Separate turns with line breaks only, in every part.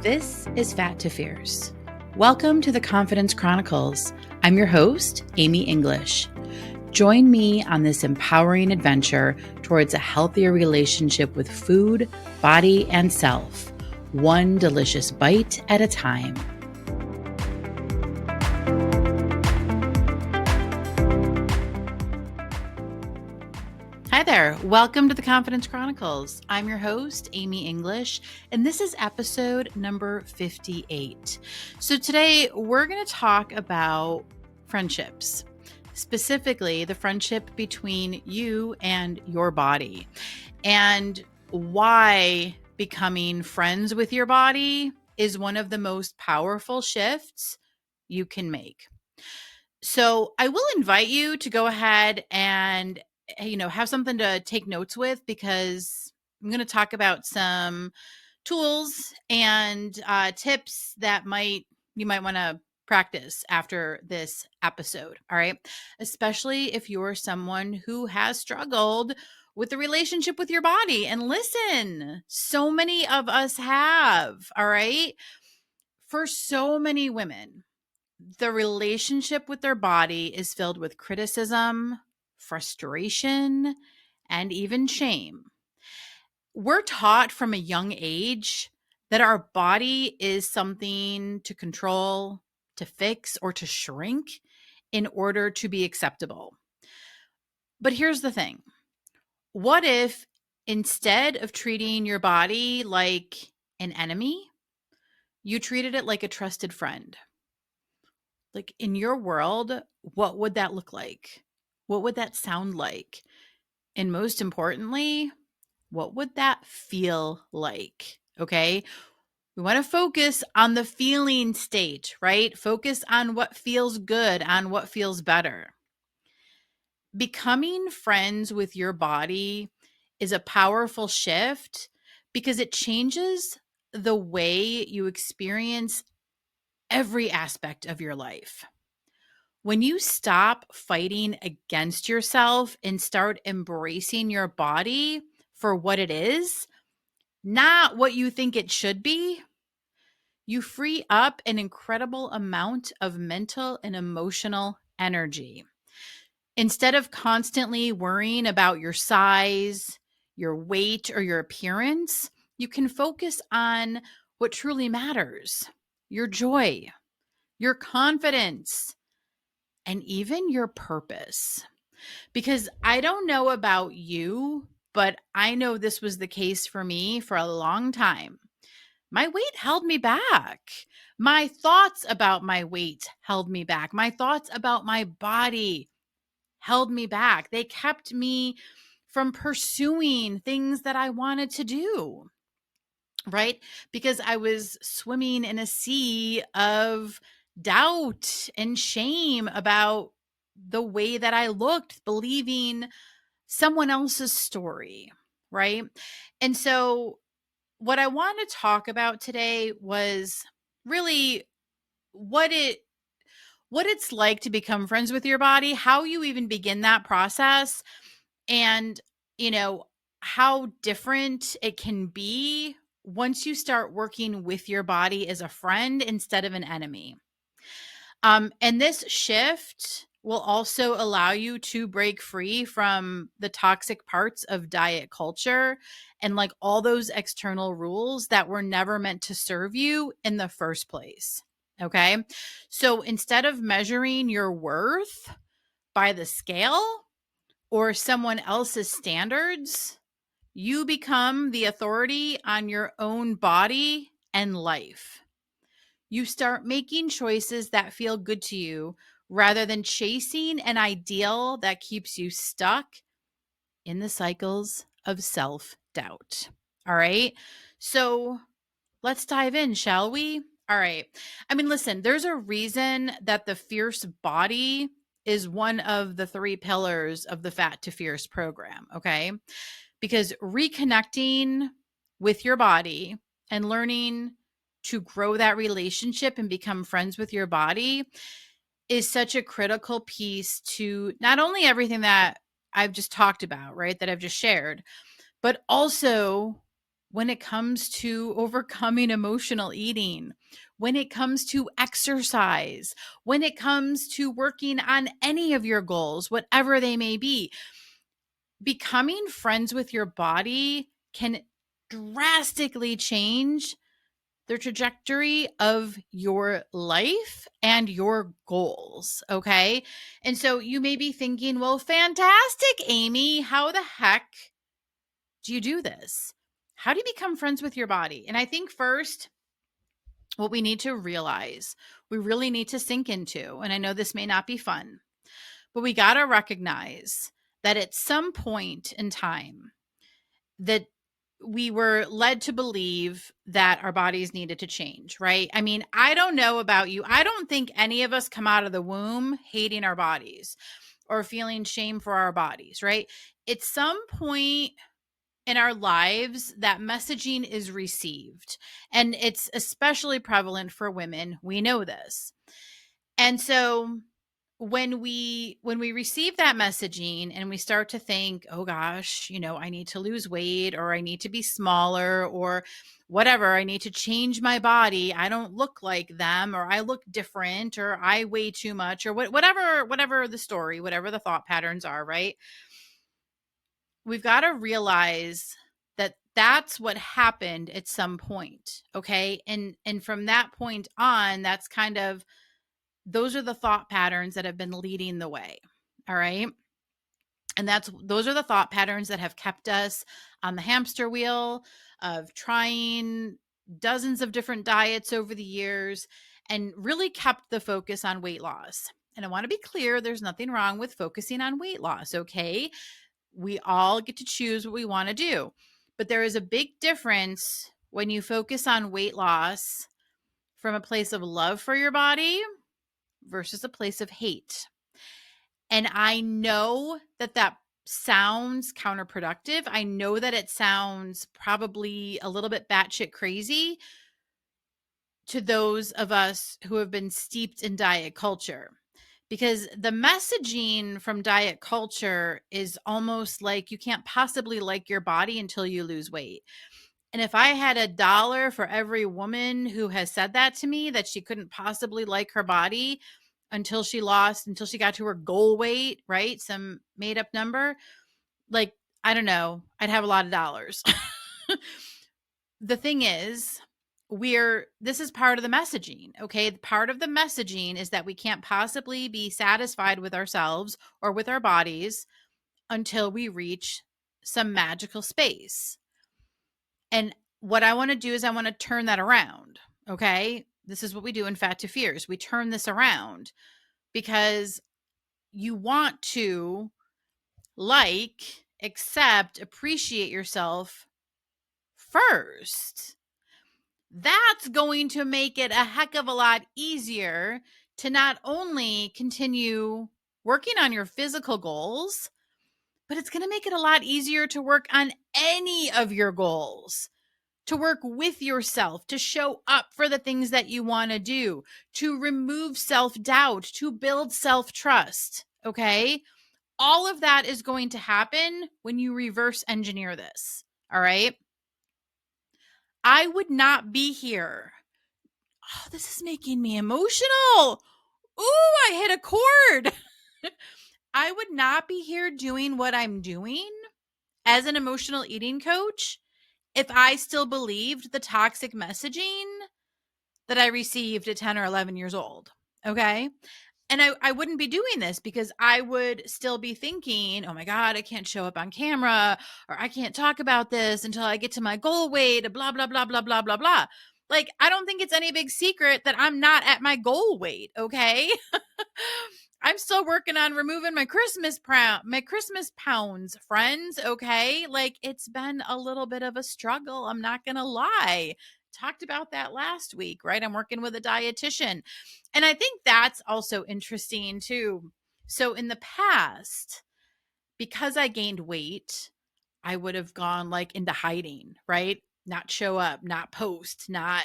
This is Fat to Fierce. Welcome to the Confidence Chronicles. I'm your host, Amy English. Join me on this empowering adventure towards a healthier relationship with food, body, and self, one delicious bite at a time. Hi there. Welcome to the Confidence Chronicles. I'm your host, Amy English, and this is episode number 58. So today we're going to talk about friendships, specifically the friendship between you and your body, and why becoming friends with your body is one of the most powerful shifts you can make. So I will invite you to go ahead and have something to take notes with, because I'm going to talk about some tools and tips that you might want to practice after this episode. All right. Especially if you're someone who has struggled with the relationship with your body. And listen, so many of us have. All right. For so many women, the relationship with their body is filled with criticism, frustration, and even shame. We're taught from a young age that our body is something to control, to fix, or to shrink in order to be acceptable. But here's the thing. What if instead of treating your body like an enemy, you treated it like a trusted friend? Like, in your world, what would that look like? What would that sound like? And most importantly, what would that feel like? Okay. We want to focus on the feeling state, right? Focus on what feels good, on what feels better. Becoming friends with your body is a powerful shift because it changes the way you experience every aspect of your life. When you stop fighting against yourself and start embracing your body for what it is, not what you think it should be, you free up an incredible amount of mental and emotional energy. Instead of constantly worrying about your size, your weight, or your appearance, you can focus on what truly matters: your joy, your confidence, and even your purpose. Because I don't know about you, but I know this was the case for me for a long time. My weight held me back. My thoughts about my weight held me back. My thoughts about my body held me back. They kept me from pursuing things that I wanted to do, right? Because I was swimming in a sea of doubt and shame about the way that I looked, believing someone else's story, right? And so what I want to talk about today was really what it's like to become friends with your body, how you even begin that process, and how different it can be once you start working with your body as a friend instead of an enemy. And this shift will also allow you to break free from the toxic parts of diet culture and like all those external rules that were never meant to serve you in the first place. Okay. So instead of measuring your worth by the scale or someone else's standards, you become the authority on your own body and life. You start making choices that feel good to you rather than chasing an ideal that keeps you stuck in the cycles of self-doubt. All right. So let's dive in, shall we? All right. I mean, listen, there's a reason that the Fierce Body is one of the 3 pillars of the Fat to Fierce program. Okay. Because reconnecting with your body and learning to grow that relationship and become friends with your body is such a critical piece to not only everything that I've just talked about, right? That I've just shared, but also when it comes to overcoming emotional eating, when it comes to exercise, when it comes to working on any of your goals, whatever they may be. Becoming friends with your body can drastically change the trajectory of your life and your goals. Okay. And so you may be thinking, well, fantastic, Amy. How the heck do you do this? How do you become friends with your body? And I think first, what we need to realize, we really need to sink into, and I know this may not be fun, but we got to recognize that at some point in time, that we were led to believe that our bodies needed to change, right? I mean, I don't know about you. I don't think any of us come out of the womb hating our bodies or feeling shame for our bodies, right? At some point in our lives, that messaging is received, and it's especially prevalent for women. We know this. And so when we receive that messaging and we start to think, oh gosh, I need to lose weight, or I need to be smaller, or whatever, I need to change my body, I don't look like them, or I look different, or I weigh too much, or whatever the story, whatever the thought patterns are, right? We've got to realize that that's what happened at some point. Okay. And from that point on, that's kind of, those are the thought patterns that have been leading the way. All right. And those are the thought patterns that have kept us on the hamster wheel of trying dozens of different diets over the years, and really kept the focus on weight loss. And I want to be clear, there's nothing wrong with focusing on weight loss. Okay. We all get to choose what we want to do. But there is a big difference when you focus on weight loss from a place of love for your body versus a place of hate. And I know that sounds counterproductive. I know that it sounds probably a little bit batshit crazy to those of us who have been steeped in diet culture, because the messaging from diet culture is almost like you can't possibly like your body until you lose weight. And if I had $1 for every woman who has said that to me, that she couldn't possibly like her body until she got to her goal weight, right? Some made up number, like, I don't know, I'd have a lot of dollars. The thing is, this is part of the messaging. Okay. Part of the messaging is that we can't possibly be satisfied with ourselves or with our bodies until we reach some magical space. And what I want to do is I want to turn that around. Okay. This is what we do in Fat to Fears. We turn this around because you want to accept, appreciate yourself first. That's going to make it a heck of a lot easier to not only continue working on your physical goals, but it's going to make it a lot easier to work on any of your goals, to work with yourself, to show up for the things that you want to do, to remove self-doubt, to build self-trust. Okay. All of that is going to happen when you reverse engineer this. All right. I would not be here. Oh, this is making me emotional. Ooh, I hit a chord. I would not be here doing what I'm doing as an emotional eating coach if I still believed the toxic messaging that I received at 10 or 11 years old. Okay. And I wouldn't be doing this because I would still be thinking, oh my God, I can't show up on camera, or I can't talk about this until I get to my goal weight, blah, blah, blah, blah, blah, blah, blah. Like, I don't think it's any big secret that I'm not at my goal weight. Okay. I'm still working on removing my Christmas pounds, friends. Okay. Like, it's been a little bit of a struggle. I'm not going to lie. Talked about that last week, right? I'm working with a dietitian. And I think that's also interesting too. So in the past, because I gained weight, I would have gone like into hiding, right? Not show up, not post, not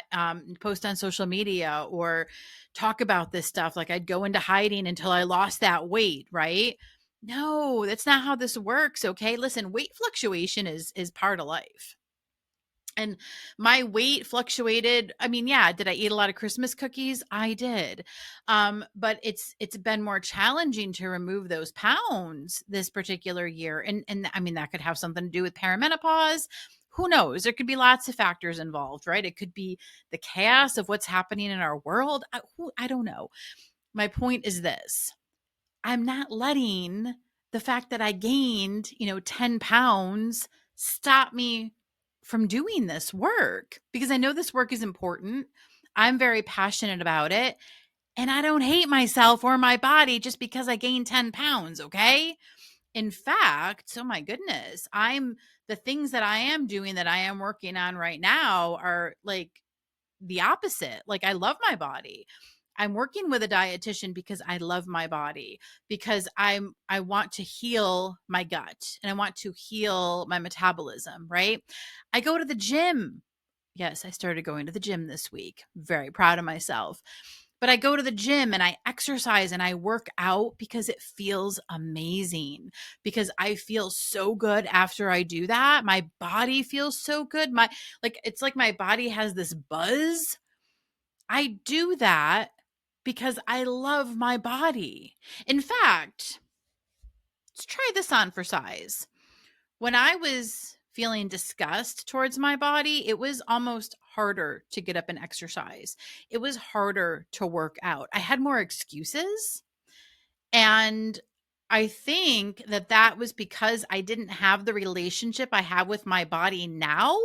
post on social media or talk about this stuff. Like, I'd go into hiding until I lost that weight, right? No, that's not how this works. Okay. Listen, weight fluctuation is part of life. And my weight fluctuated. I mean, yeah, did I eat a lot of Christmas cookies? I did. But it's been more challenging to remove those pounds this particular year. And I mean, that could have something to do with perimenopause. Who knows? There could be lots of factors involved, right? It could be the chaos of what's happening in our world. I don't know. My point is this. I'm not letting the fact that I gained, 10 pounds stop me from doing this work, because I know this work is important. I'm very passionate about it. And I don't hate myself or my body just because I gained 10 pounds. Okay. In fact, oh my goodness, the things that I am doing, that I am working on right now, are like the opposite. Like, I love my body. I'm working with a dietitian because I love my body, because I want to heal my gut and I want to heal my metabolism, right? I go to the gym. Yes, I started going to the gym this week. Very proud of myself. But I go to the gym and I exercise and I work out because it feels amazing, because I feel so good after I do that. My body feels so good. It's like my body has this buzz. I do that because I love my body. In fact, let's try this on for size. When I was feeling disgust towards my body, it was almost harder to get up and exercise. It was harder to work out. I had more excuses. And I think that was because I didn't have the relationship I have with my body now,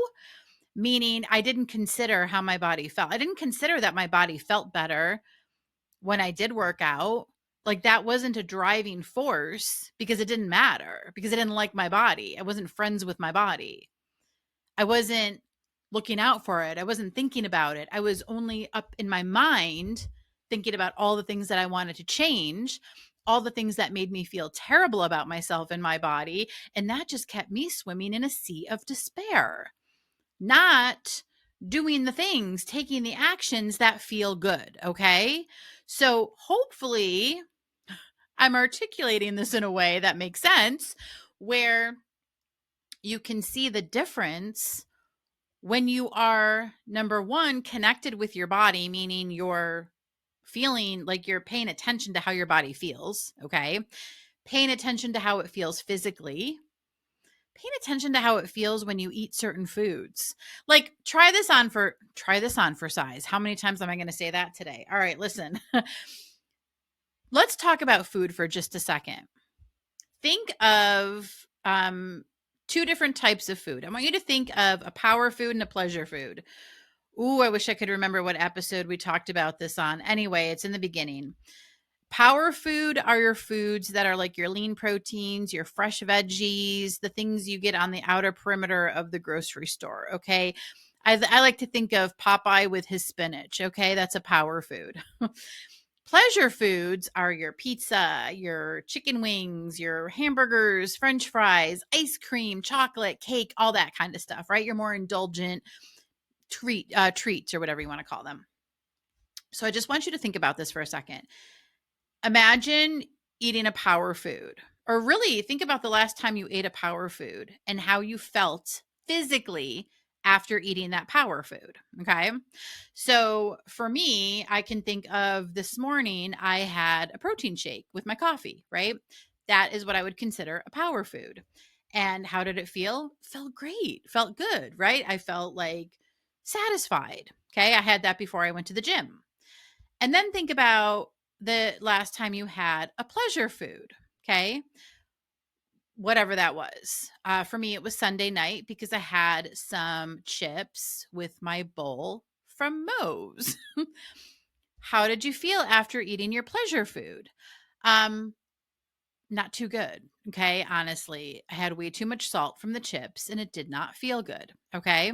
meaning I didn't consider how my body felt. I didn't consider that my body felt better when I did work out. Like, that wasn't a driving force, because it didn't matter, because I didn't like my body. I wasn't friends with my body. I wasn't looking out for it. I wasn't thinking about it. I was only up in my mind thinking about all the things that I wanted to change, all the things that made me feel terrible about myself and my body. And that just kept me swimming in a sea of despair, not doing the things, taking the actions that feel good. Okay. So hopefully I'm articulating this in a way that makes sense, where you can see the difference when you are, number one, connected with your body, meaning you're feeling like you're paying attention to how your body feels. Okay. Paying attention to how it feels physically, paying attention to how it feels when you eat certain foods. Like, try this on for size. How many times am I going to say that today? All right, listen. Let's talk about food for just a second. Think of two different types of food. I want you to think of a power food and a pleasure food. Ooh, I wish I could remember what episode we talked about this on. Anyway, it's in the beginning. Power food are your foods that are like your lean proteins, your fresh veggies, the things you get on the outer perimeter of the grocery store. Okay. I like to think of Popeye with his spinach. Okay. That's a power food. Pleasure foods are your pizza, your chicken wings, your hamburgers, french fries, ice cream, chocolate, cake, all that kind of stuff, right? Your more indulgent treats, or whatever you want to call them. So I just want you to think about this for a second. Imagine eating a power food, or really think about the last time you ate a power food and how you felt physically after eating that power food. Okay. So for me, I can think of this morning, I had a protein shake with my coffee, right? That is what I would consider a power food. And how did it feel? Felt great. Felt good, right? I felt like satisfied. Okay. I had that before I went to the gym. And then think about the last time you had a pleasure food. Okay. Whatever that was. For me, it was Sunday night, because I had some chips with my bowl from Moe's. How did you feel after eating your pleasure food? Not too good. Okay. Honestly, I had way too much salt from the chips and it did not feel good. Okay.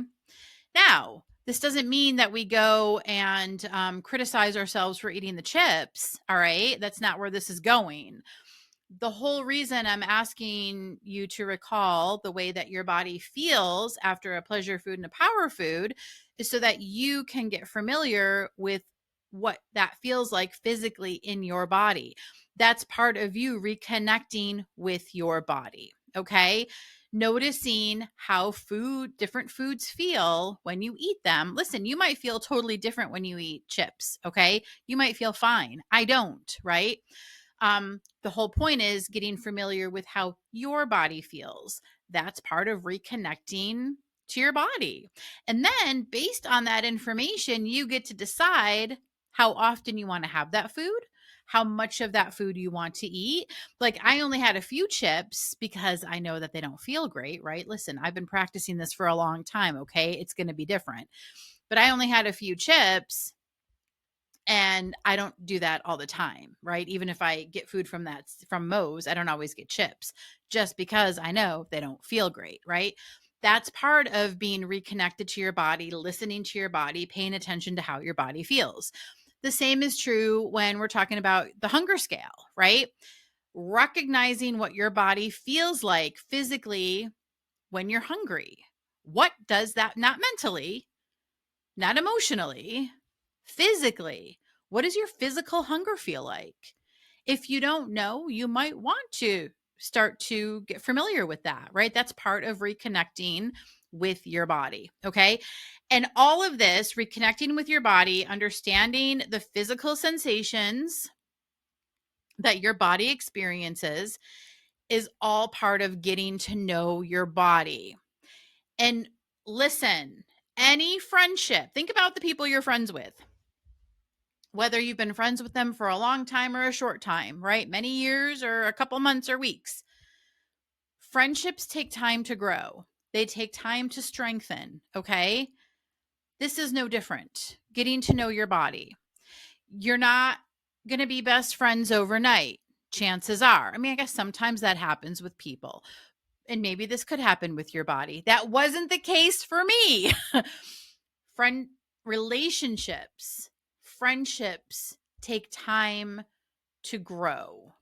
Now, this doesn't mean that we go and criticize ourselves for eating the chips. All right. That's not where this is going. The whole reason I'm asking you to recall the way that your body feels after a pleasure food and a power food is so that you can get familiar with what that feels like physically in your body. That's part of you reconnecting with your body. Okay. noticing how different foods feel when you eat them. Listen, you might feel totally different when you eat chips, okay? You might feel fine. I don't, right? The whole point is getting familiar with how your body feels. That's part of reconnecting to your body. And then based on that information, you get to decide how often you want to have that food, how much of that food you want to eat. Like, I only had a few chips because I know that they don't feel great, right? Listen, I've been practicing this for a long time, okay? It's going to be different. But I only had a few chips, and I don't do that all the time, right? Even if I get food from Moe's, I don't always get chips just because I know they don't feel great, right? That's part of being reconnected to your body, listening to your body, paying attention to how your body feels. The same is true when we're talking about the hunger scale, right? Recognizing what your body feels like physically when you're hungry. What does that, not mentally, not emotionally, physically? What does your physical hunger feel like? If you don't know, you might want to start to get familiar with that, right? That's part of reconnecting with your body. Okay. And all of this, reconnecting with your body, understanding the physical sensations that your body experiences, is all part of getting to know your body. And listen, any friendship, think about the people you're friends with, whether you've been friends with them for a long time or a short time, right? Many years or a couple months or weeks. Friendships take time to grow. They take time to strengthen, okay? This is no different. Getting to know your body. You're not going to be best friends overnight. Chances are. I mean, I guess sometimes that happens with people. And maybe this could happen with your body. That wasn't the case for me. Relationships, friendships take time to grow.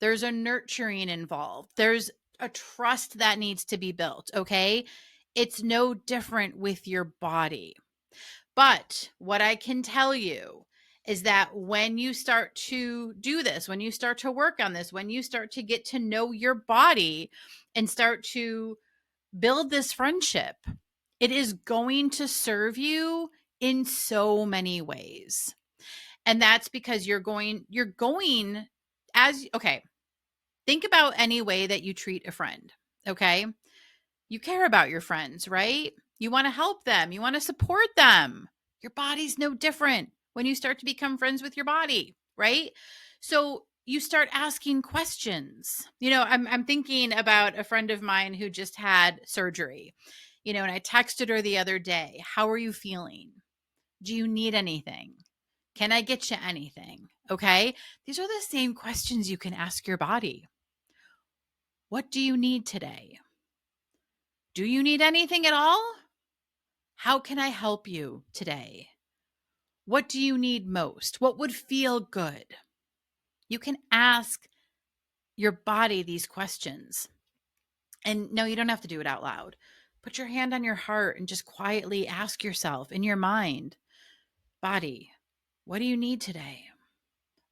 There's a nurturing involved. There's a trust that needs to be built, okay? It's no different with your body. But what I can tell you is that when you start to do this, when you start to work on this, when you start to get to know your body and start to build this friendship, it is going to serve you in so many ways. And that's because you're going as, okay, think about any way that you treat a friend, okay? You care about your friends, right? You want to help them, you want to support them. Your body's no different when you start to become friends with your body, right? So you start asking questions. I'm thinking about a friend of mine who just had surgery, and I texted her the other day, how are you feeling? Do you need anything? Can I get you anything? Okay. These are the same questions you can ask your body. What do you need today? Do you need anything at all? How can I help you today? What do you need most? What would feel good? You can ask your body these questions. And no, you don't have to do it out loud. Put your hand on your heart and just quietly ask yourself in your mind, body, what do you need today?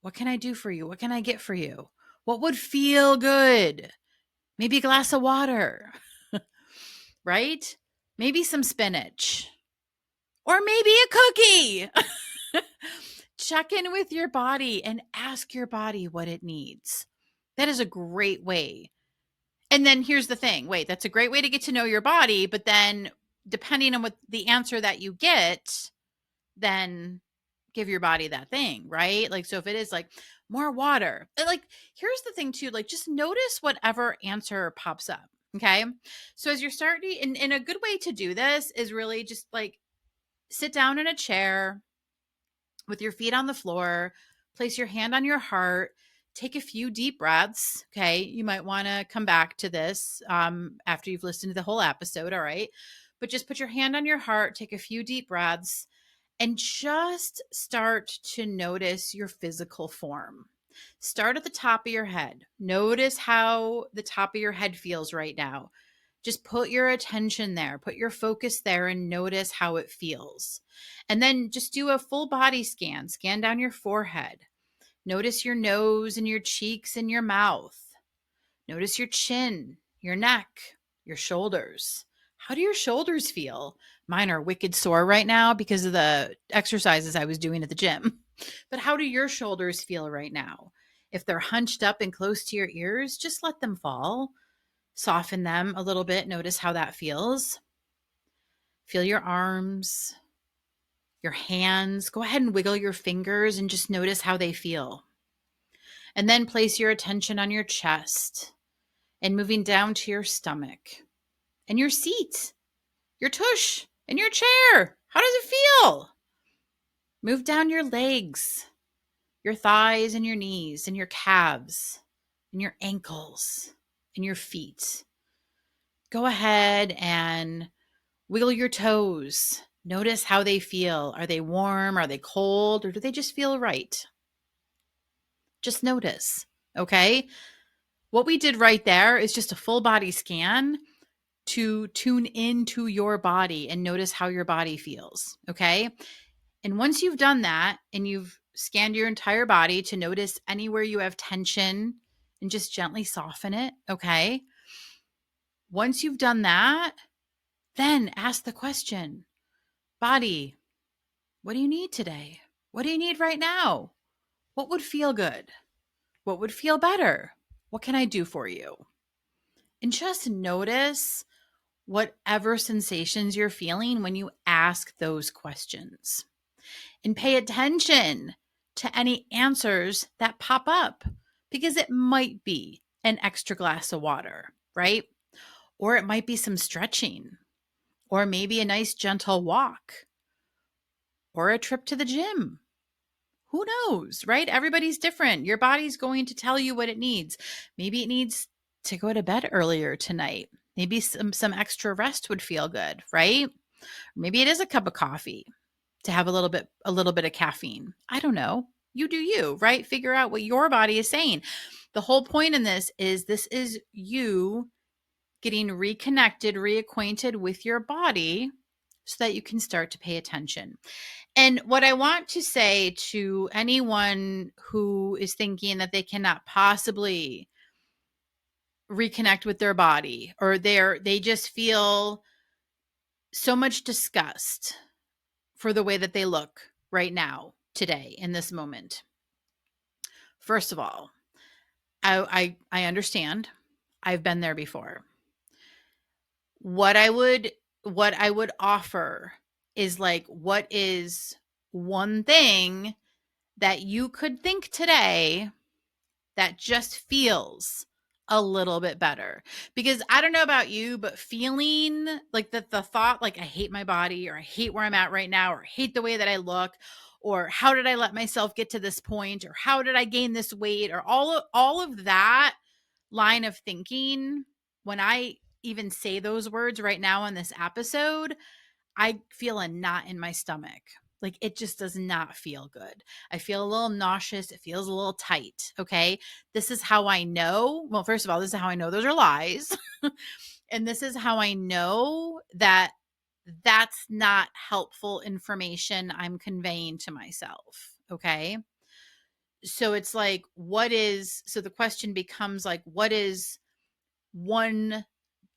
What can I do for you? What can I get for you? What would feel good? Maybe a glass of water, right? Maybe some spinach, or maybe a cookie. Check in with your body and ask your body what it needs. That is a great way. And then here's the thing. Wait, that's a great way to get to know your body. But then depending on what the answer that you get, then give your body that thing, right? Like, so if it is like more water, like, here's the thing too, like, just notice whatever answer pops up. Okay. So as you're starting, and a good way to do this is really just like sit down in a chair with your feet on the floor, place your hand on your heart, take a few deep breaths. Okay. You might want to come back to this after you've listened to the whole episode. All right. But just put your hand on your heart, take a few deep breaths, and just start to notice your physical form. Start at the top of your head. Notice how the top of your head feels right now. Just put your attention there, put your focus there, and notice how it feels. And then just do a full body scan. Scan down your forehead. Notice your nose and your cheeks and your mouth. Notice your chin, your neck, your shoulders. How do your shoulders feel? Mine are wicked sore right now because of the exercises I was doing at the gym. But how do your shoulders feel right now? If they're hunched up and close to your ears, just let them fall. Soften them a little bit. Notice how that feels. Feel your arms, your hands. Go ahead and wiggle your fingers and just notice how they feel. And then place your attention on your chest and moving down to your stomach and your seat, your tush, and your chair. How does it feel? Move down your legs, your thighs and your knees and your calves and your ankles and your feet. Go ahead and wiggle your toes. Notice how they feel. Are they warm? Are they cold? Or do they just feel right? Just notice, okay? What we did right there is just a full body scan to tune into your body and notice how your body feels, okay? And once you've done that and you've scanned your entire body to notice anywhere you have tension and just gently soften it, okay? Once you've done that, then ask the question, body, what do you need today? What do you need right now? What would feel good? What would feel better? What can I do for you? And just notice whatever sensations you're feeling when you ask those questions. And pay attention to any answers that pop up because it might be an extra glass of water, right? Or it might be some stretching, or maybe a nice gentle walk, or a trip to the gym. Who knows, right? Everybody's different. Your body's going to tell you what it needs. Maybe it needs to go to bed earlier tonight. Maybe some extra rest would feel good, right? Maybe it is a cup of coffee to have a little bit of caffeine. I don't know. You do you, right? Figure out what your body is saying. The whole point in this is you getting reconnected, reacquainted with your body so that you can start to pay attention. And what I want to say to anyone who is thinking that they cannot possibly reconnect with their body, or they just feel so much disgust for the way that they look right now, today, in this moment. First of all, I understand. I've been there before. What I would offer is like, what is one thing that you could think today that just feels a little bit better? Because I don't know about you, but feeling like the thought, like I hate my body, or I hate where I'm at right now, or I hate the way that I look, or how did I let myself get to this point, or how did I gain this weight, or all of that line of thinking, when I even say those words right now in this episode, I feel a knot in my stomach. Like it just does not feel good. I feel a little nauseous. It feels a little tight. Okay. This is how I know. Well, first of all, this is how I know those are lies. And this is how I know that that's not helpful information I'm conveying to myself. Okay. So it's like, so the question becomes like, what is one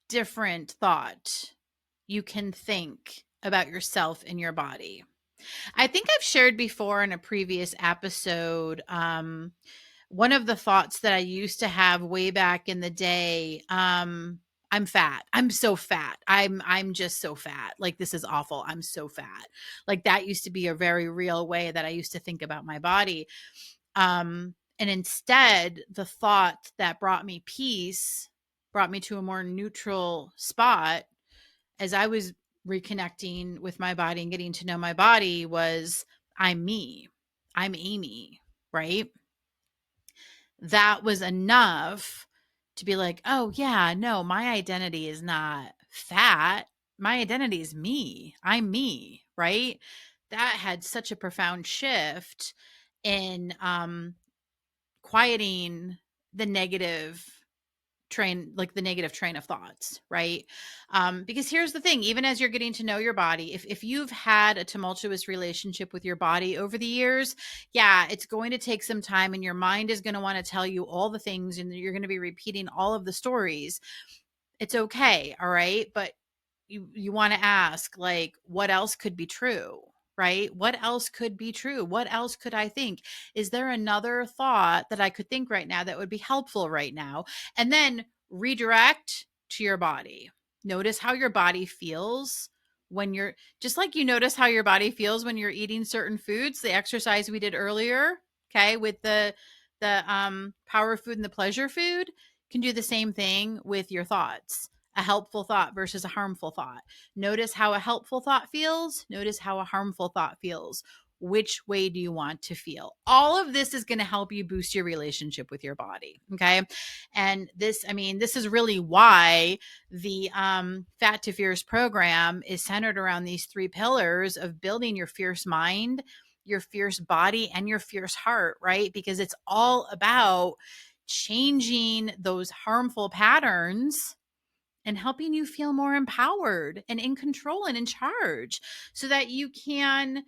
different thought you can think about yourself and your body? I think I've shared before in a previous episode, one of the thoughts that I used to have way back in the day, I'm fat. I'm so fat. I'm just so fat. Like this is awful. I'm so fat. Like that used to be a very real way that I used to think about my body. And instead, the thought that brought me peace, brought me to a more neutral spot as I was reconnecting with my body and getting to know my body, was I'm me. I'm Amy, right? That was enough to be like, oh yeah, no, my identity is not fat. My identity is me. I'm me, right? That had such a profound shift in quieting the negative train of thoughts, right? Because here's the thing, even as you're getting to know your body, if you've had a tumultuous relationship with your body over the years, yeah, it's going to take some time, and your mind is going to want to tell you all the things, and you're going to be repeating all of the stories. It's okay, all right? But you want to ask, like, what else could be true, right? What else could be true? What else could I think? Is there another thought that I could think right now that would be helpful right now? And then redirect to your body. Notice how your body feels when you're, just like you notice how your body feels when you're eating certain foods, the exercise we did earlier, okay, with the power food and the pleasure food, can do the same thing with your thoughts. A helpful thought versus a harmful thought. Notice how a helpful thought feels. Notice how a harmful thought feels. Which way do you want to feel? All of this is going to help you boost your relationship with your body. Okay. And this, I mean, this is really why the Fat to Fierce program is centered around these three pillars of building your fierce mind, your fierce body, and your fierce heart, right? Because it's all about changing those harmful patterns and helping you feel more empowered and in control and in charge so that you can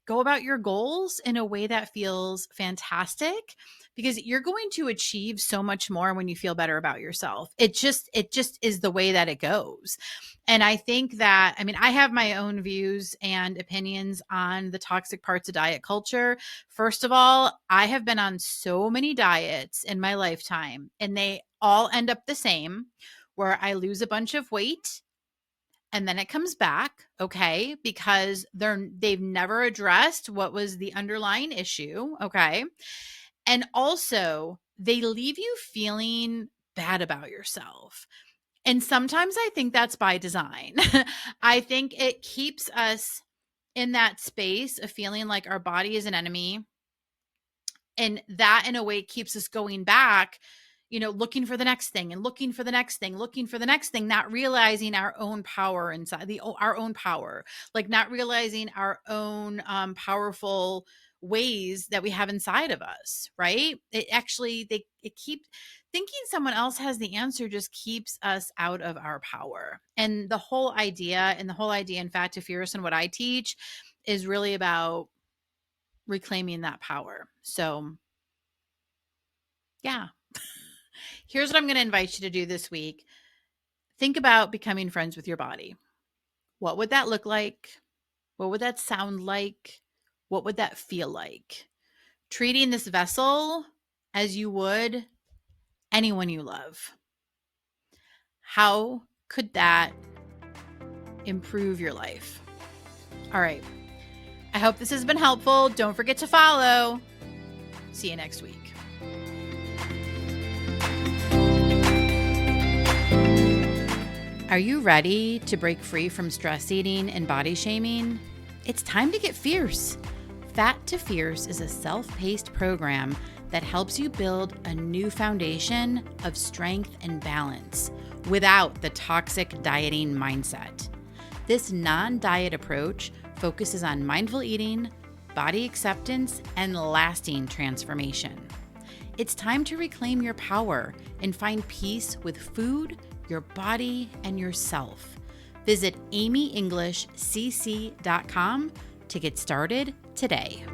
go about your goals in a way that feels fantastic, because you're going to achieve so much more when you feel better about yourself. It just is the way that it goes. And I think that, I mean, I have my own views and opinions on the toxic parts of diet culture. First of all, I have been on so many diets in my lifetime, and they all end up the same, where I lose a bunch of weight and then it comes back, okay, because they've never addressed what was the underlying issue, okay? And also, they leave you feeling bad about yourself. And sometimes I think that's by design. I think it keeps us in that space of feeling like our body is an enemy. And that, in a way, keeps us going back, looking for the next thing and looking for the next thing, looking for the next thing, not realizing our own power inside our own power, like not realizing our own powerful ways that we have inside of us, right? It actually, it keeps thinking someone else has the answer, just keeps us out of our power. And the whole idea in Fat to Fierce and what I teach is really about reclaiming that power. So yeah. Here's what I'm going to invite you to do this week. Think about becoming friends with your body. What would that look like? What would that sound like? What would that feel like? Treating this vessel as you would anyone you love. How could that improve your life? All right. I hope this has been helpful. Don't forget to follow. See you next week. Are you ready to break free from stress eating and body shaming? It's time to get fierce. Fat to Fierce is a self-paced program that helps you build a new foundation of strength and balance without the toxic dieting mindset. This non-diet approach focuses on mindful eating, body acceptance, and lasting transformation. It's time to reclaim your power and find peace with food, your body, and yourself. Visit amyenglishcc.com to get started today.